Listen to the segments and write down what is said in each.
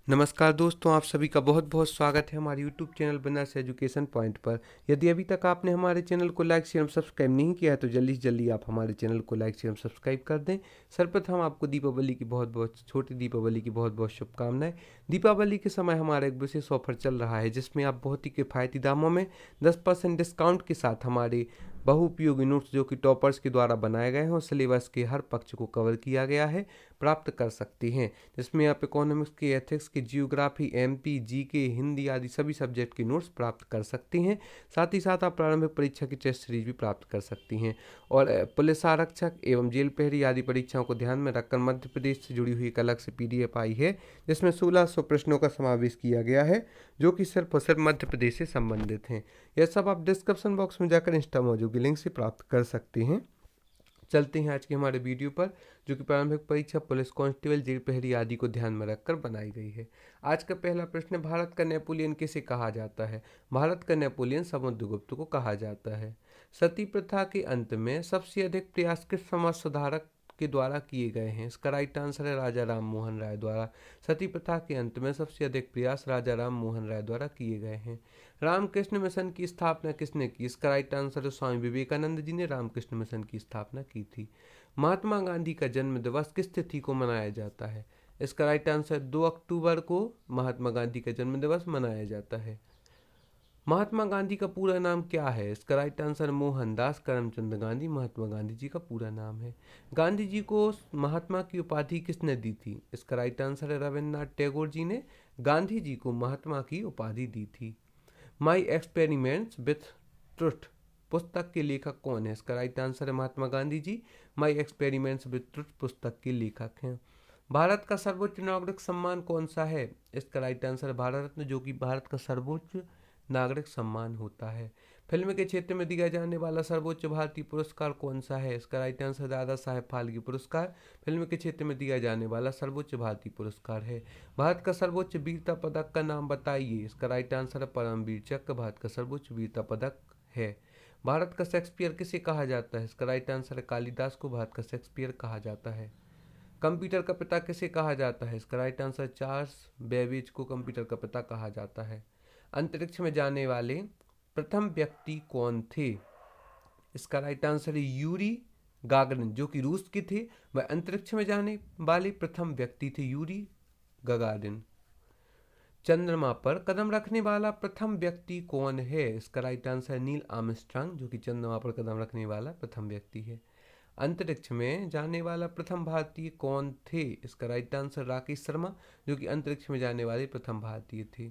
नमस्कार दोस्तों, आप सभी का बहुत बहुत स्वागत है हमारे YouTube channel Banaras education point पर। यदि अभी तक आपने हमारे चैनल को लाइक शेयर और सब्सक्राइब नहीं किया है तो जल्दी से जल्दी आप हमारे चैनल को लाइक शेयर और सब्सक्राइब कर दें। सर्वप्रथम आपको दीपावली की बहुत बहुत छोटी दीपावली की बहुत बहुत शुभकामनाएं। दीपावली के समय हमारा एक विशेष ऑफर चल रहा है जिसमें आप बहुत ही किफ़ायती दामों में 10% डिस्काउंट के साथ हमारे बहुउपयोगी नोट्स जो कि टॉपर्स के द्वारा बनाए गए हैं और सिलेबस के हर पक्ष को कवर किया गया है प्राप्त कर सकते हैं, जिसमें आप इकोनॉमिक्स के, एथिक्स के, जियोग्राफी, एमपी, जीके, हिंदी आदि सभी सब्जेक्ट के नोट्स प्राप्त कर सकते हैं। साथ ही साथ आप प्रारंभिक परीक्षा की टेस्ट सीरीज भी प्राप्त कर सकती हैं। और पुलिस आरक्षक एवं जेल प्रहरी आदि परीक्षाओं को ध्यान में रखकर मध्य प्रदेश से जुड़ी हुई एक अलग से PDF आई है जिसमें 1600 प्रश्नों का समावेश किया गया है जो कि सिर्फ और सिर्फ मध्य प्रदेश से संबंधित हैं। यह सब आप डिस्क्रिप्शन बॉक्स में जाकर इंस्टा मौजूद लिंक से प्राप्त कर सकते हैं। चलते हैं आज के हमारे वीडियो पर, जो कि प्रारंभिक परीक्षा, पुलिस कांस्टेबल, जेल प्रहरी आदि को ध्यान में रखकर बनाई गई है। आज का पहला प्रश्न, भारत का नेपोलियन किसे कहा जाता है? भारत का नेपोलियन समुद्रगुप्त को कहा जाता है। सती प्रथा के अंत में सबसे अधिक प्रयास किस समाज सुधारक के द्वारा किए गए हैं? इसका राइट आंसर है राजा राम मोहन राय द्वारा। सती प्रथा के अंत में सबसे अधिक प्रयास राजा राम मोहन राय द्वारा किए गए हैं। रामकृष्ण मिशन की स्थापना किसने की? इसका राइट आंसर है स्वामी विवेकानंद जी ने रामकृष्ण मिशन की स्थापना की थी। महात्मा गांधी का जन्म दिवस किस तिथि को मनाया जाता है? इसका राइट आंसर 2 अक्टूबर को महात्मा गांधी का जन्म दिवस मनाया जाता है। महात्मा गांधी का पूरा नाम क्या है? इसका राइट आंसर मोहनदास करमचंद गांधी महात्मा गांधी जी का पूरा नाम है। गांधी जी को महात्मा की उपाधि किसने दी थी? इसका राइट आंसर है रविन्द्रनाथ टैगोर जी ने गांधी जी को महात्मा की उपाधि दी थी। माई एक्सपेरिमेंट्स विथ ट्रुथ पुस्तक के लेखक कौन है? इसका राइट आंसर है Mahatma Gandhi ji. My experiments with truth पुस्तक के लेखक हैं। भारत का सर्वोच्च नागरिक सम्मान कौन सा है? इसका राइट आंसर है भारत रत्न, जो कि भारत का सर्वोच्च नागरिक सम्मान होता है। फिल्म के क्षेत्र में दिया जाने वाला सर्वोच्च भारतीय पुरस्कार कौन सा है? इसका राइट आंसर दादा साहेब फाल्के पुरस्कार फिल्म के क्षेत्र में दिया जाने वाला सर्वोच्च भारतीय पुरस्कार है। भारत का सर्वोच्च वीरता पदक का नाम बताइए। इसका राइट आंसर है परमवीर चक्र भारत का सर्वोच्च वीरता पदक है। भारत का शेक्सपियर किसे कहा जाता है? इसका राइट आंसर है कालिदास को भारत का शेक्सपियर कहा जाता है। कंप्यूटर का पिता किसे कहा जाता है? इसका राइट आंसर चार्ल्स बेबेज को कंप्यूटर का पिता कहा जाता है। अंतरिक्ष में जाने वाले प्रथम व्यक्ति कौन थे? इसका राइट आंसर है यूरी गागरिन, जो कि रूस के थे। वह अंतरिक्ष में जाने वाले प्रथम व्यक्ति थे, यूरी गगारिन। चंद्रमा पर कदम रखने वाला प्रथम व्यक्ति कौन है? इसका राइट आंसर है नील आर्मस्ट्रांग, जो कि चंद्रमा पर कदम रखने वाला प्रथम व्यक्ति है। अंतरिक्ष में जाने वाला प्रथम भारतीय कौन थे? इसका राइट आंसर राकेश शर्मा, जो कि अंतरिक्ष में जाने वाले प्रथम भारतीय थे।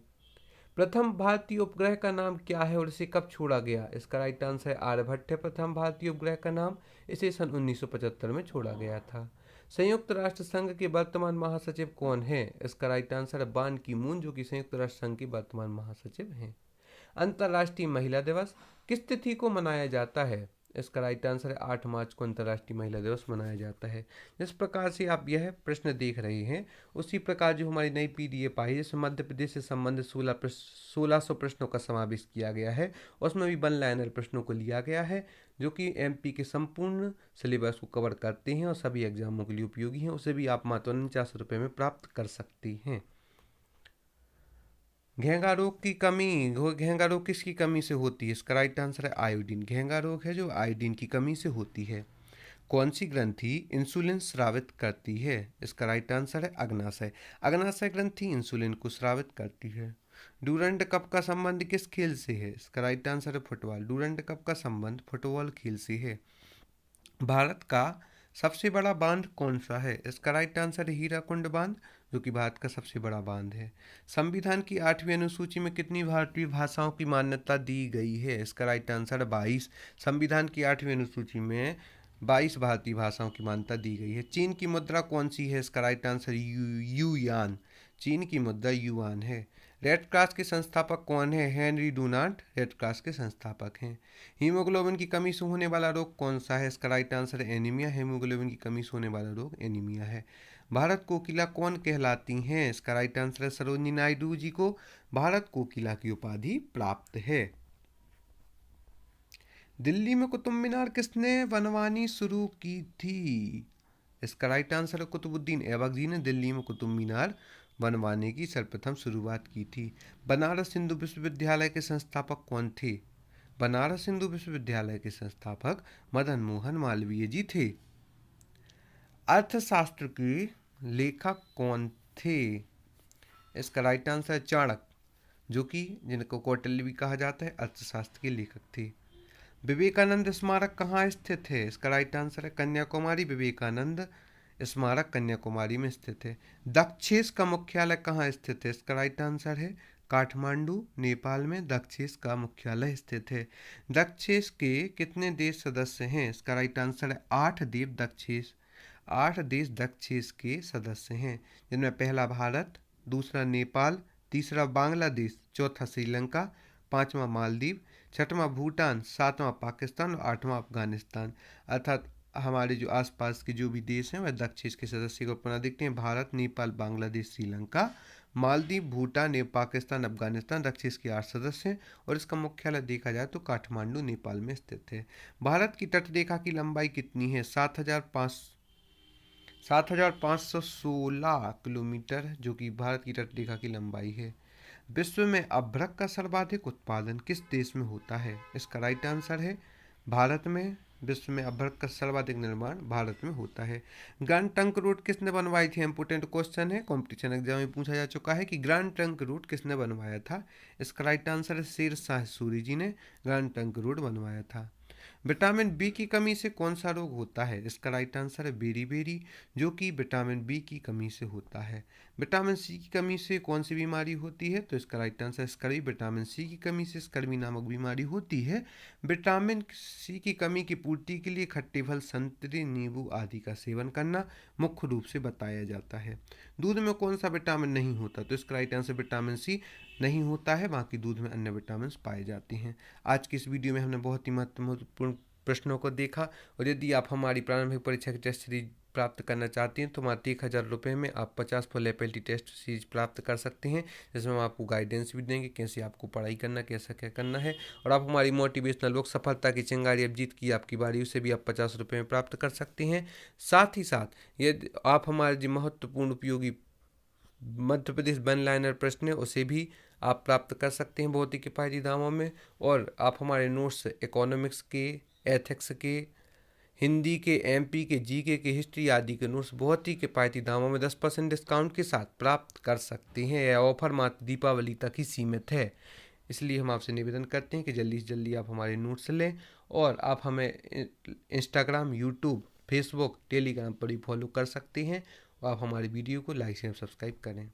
प्रथम भारतीय उपग्रह का नाम क्या है और इसे कब छोड़ा गया? इसका राइट आंसर है आर्यभट्ट है प्रथम भारतीय उपग्रह का नाम। इसे सन 1975 में छोड़ा गया था। संयुक्त राष्ट्र संघ के वर्तमान महासचिव कौन है? इसका राइट आंसर है बान की मून, जो कि संयुक्त राष्ट्र संघ के वर्तमान महासचिव हैं। अंतर्राष्ट्रीय महिला दिवस किस तिथि को मनाया जाता है? इसका राइट आंसर है 8 मार्च को अंतर्राष्ट्रीय महिला दिवस मनाया जाता है। जिस प्रकार से आप यह प्रश्न देख रहे हैं उसी प्रकार जो हमारी नई PDF आई है जिसमें मध्य प्रदेश से संबंधित 1600 प्रश्नों का समावेश किया गया है। उसमें भी 1 लाइनर प्रश्नों को लिया गया है जो कि MP के संपूर्ण सिलेबस को कवर करते हैं और सभी एग्जामों के लिए उपयोगी हैं। उसे भी आप मात्र 49 रुपये में प्राप्त कर सकती हैं। घेंगा रोग की कमी, घेंगा रोग किसकी कमी से होती है? इसका राइट आंसर है आयोडीन। घेंगा रोग है जो आयोडीन की कमी से होती है। कौन सी ग्रंथि इंसुलिन स्रावित करती है? इसका राइट आंसर है अग्नाशय। अग्नाशय ग्रंथि इंसुलिन को स्रावित करती है। डूरंड कप का संबंध किस खेल से है? इसका राइट आंसर है फुटबॉल। डूरंड कप का संबंध फुटबॉल खेल से है। भारत का सबसे बड़ा बांध कौन सा है? इसका राइट आंसर है हीराकुंड बांध, जो कि भारत का सबसे बड़ा बांध है। संविधान की 8वीं अनुसूची में कितनी भारतीय भाषाओं की मान्यता दी गई है? इसका राइट आंसर है 22। संविधान की 8वीं अनुसूची में 22 भारतीय भाषाओं की मान्यता दी गई है। चीन की मुद्रा कौन सी है? इसका राइट आंसर युआन। चीन की मुद्रा युआन है। रेड क्रॉस के संस्थापक कौन है? हेनरी डुनांट रेड क्रॉस के संस्थापक हैं। हीमोग्लोबिन की कमी से होने वाला रोग कौन सा है? इसका राइट आंसर है एनीमिया। हीमोग्लोबिन की कमी से होने वाला रोग एनीमिया है। भारत कोकिला कौन कहलाती हैं? इसका राइट आंसर है सरोजिनी नायडू जी को भारत कोकिला की उपाधि प्राप्त है। दिल्ली में कुतुब मीनार किसने बनवानी शुरू की थी? इसका राइट आंसर है कुतुबुद्दीन ऐबक जी ने दिल्ली में कुतुब मीनार बनवाने की सर्वप्रथम शुरुआत की थी? बनारस हिंदू विश्वविद्यालय के संस्थापक कौन थे? बनारस हिंदू विश्वविद्यालय के संस्थापक मदन मोहन मालवीय जी थे। अर्थशास्त्र के लेखक कौन थे? इसका राइट आंसर चाणक्य, जो कि जिनको कौटिल्य भी कहा जाता है, अर्थशास्त्र के लेखक थे। विवेकानंद स्मारक कहाँ स्थित है? इसका राइट आंसर है कन्याकुमारी। विवेकानंद स्मारक कन्याकुमारी में स्थित है। दक्षेस का मुख्यालय कहाँ स्थित है? इसका राइट आंसर है काठमांडू, नेपाल में दक्षेस का मुख्यालय स्थित है। दक्षेस के कितने देश सदस्य हैं? इसका राइट आंसर है 8 देश दक्षेस। 8 देश दक्षेस के सदस्य हैं, जिनमें पहला भारत, दूसरा नेपाल, तीसरा बांग्लादेश, चौथा श्रीलंका, पांचवा मालदीव, छठवां भूटान, सातवां पाकिस्तान और आठवां अफगानिस्तान। अर्थात हमारे जो आसपास के जो भी देश हैं वह दक्षिण के सदस्य को पुनः देखते हैं। भारत, नेपाल, बांग्लादेश, श्रीलंका, मालदीव, भूटान एवं पाकिस्तान, अफगानिस्तान दक्षिण के 8 सदस्य हैं और इसका मुख्यालय देखा जाए तो काठमांडू नेपाल में स्थित है। भारत की तटरेखा की लंबाई कितनी है? 7,516 किलोमीटर, जो कि भारत की तटरेखा की लंबाई है। विश्व में अभ्रक का सर्वाधिक उत्पादन किस देश में होता है? इसका राइट आंसर है भारत में। विश्व में अभ्रक का सर्वाधिक निर्माण भारत में होता है। ग्रैंड ट्रंक रोड किसने बनवाई थी? इंपोर्टेंट क्वेश्चन है, कॉम्पिटिशन एग्जाम में पूछा जा चुका है कि ग्रैंड ट्रंक रोड किसने बनवाया था? इसका राइट आंसर है शेर शाह सूरी जी ने ग्रैंड ट्रंक रोड बनवाया था। विटामिन बी की कमी से कौन सा रोग होता है? इसका राइट आंसर है बेरी, जो कि विटामिन बी की कमी से होता है। विटामिन सी की कमी से कौन सी बीमारी होती है? तो इसका right answer scurvy. Vitamin C की कमी से स्कर्वी नामक बीमारी होती है। विटामिन सी की कमी की पूर्ति के लिए खट्टे फल, संतरे, नींबू आदि का सेवन करना मुख्य रूप से बताया जाता है। दूध में कौन सा विटामिन नहीं होता? तो इसका राइट आंसर विटामिन सी नहीं होता है, बाकी दूध में अन्य विटामिन पाए जाते हैं। आज की इस वीडियो में हमने बहुत ही महत्वपूर्ण प्रश्नों को देखा, और यदि आप हमारी प्रारंभिक परीक्षा की टेस्ट सीरीज प्राप्त करना चाहते हैं तो मात्र 1,000 रुपये में आप 50 फुल एपीएलटी टेस्ट सीरीज प्राप्त कर सकते हैं, जिसमें हम आपको गाइडेंस भी देंगे कैसे आपको पढ़ाई करना, कैसा क्या करना है। और आप हमारी मोटिवेशनल बुक सफलता की चिंगारी अब जीत की आपकी बारी, उसे भी आप 50 रुपये में प्राप्त कर सकते हैं। साथ ही साथ यदि आप हमारे जो महत्वपूर्ण उपयोगी मध्य प्रदेश वन लाइनर प्रश्न है उसे भी आप प्राप्त कर सकते हैं बहुत ही किफ़ायती दामों में। और आप हमारे नोट्स इकोनॉमिक्स के, एथिक्स के, हिंदी के, एमपी के, जीके के, हिस्ट्री आदि के नोट्स बहुत ही किफ़ायती दामों में 10% डिस्काउंट के साथ प्राप्त कर सकते हैं। यह ऑफर मात्र दीपावली तक ही सीमित है, इसलिए हम आपसे निवेदन करते हैं कि जल्दी से जल्दी आप हमारे नोट्स लें। और आप हमें इंस्टाग्राम, यूट्यूब, फेसबुक, टेलीग्राम पर भी फॉलो कर सकते हैं, और आप हमारी वीडियो को लाइक शेयर सब्सक्राइब करें।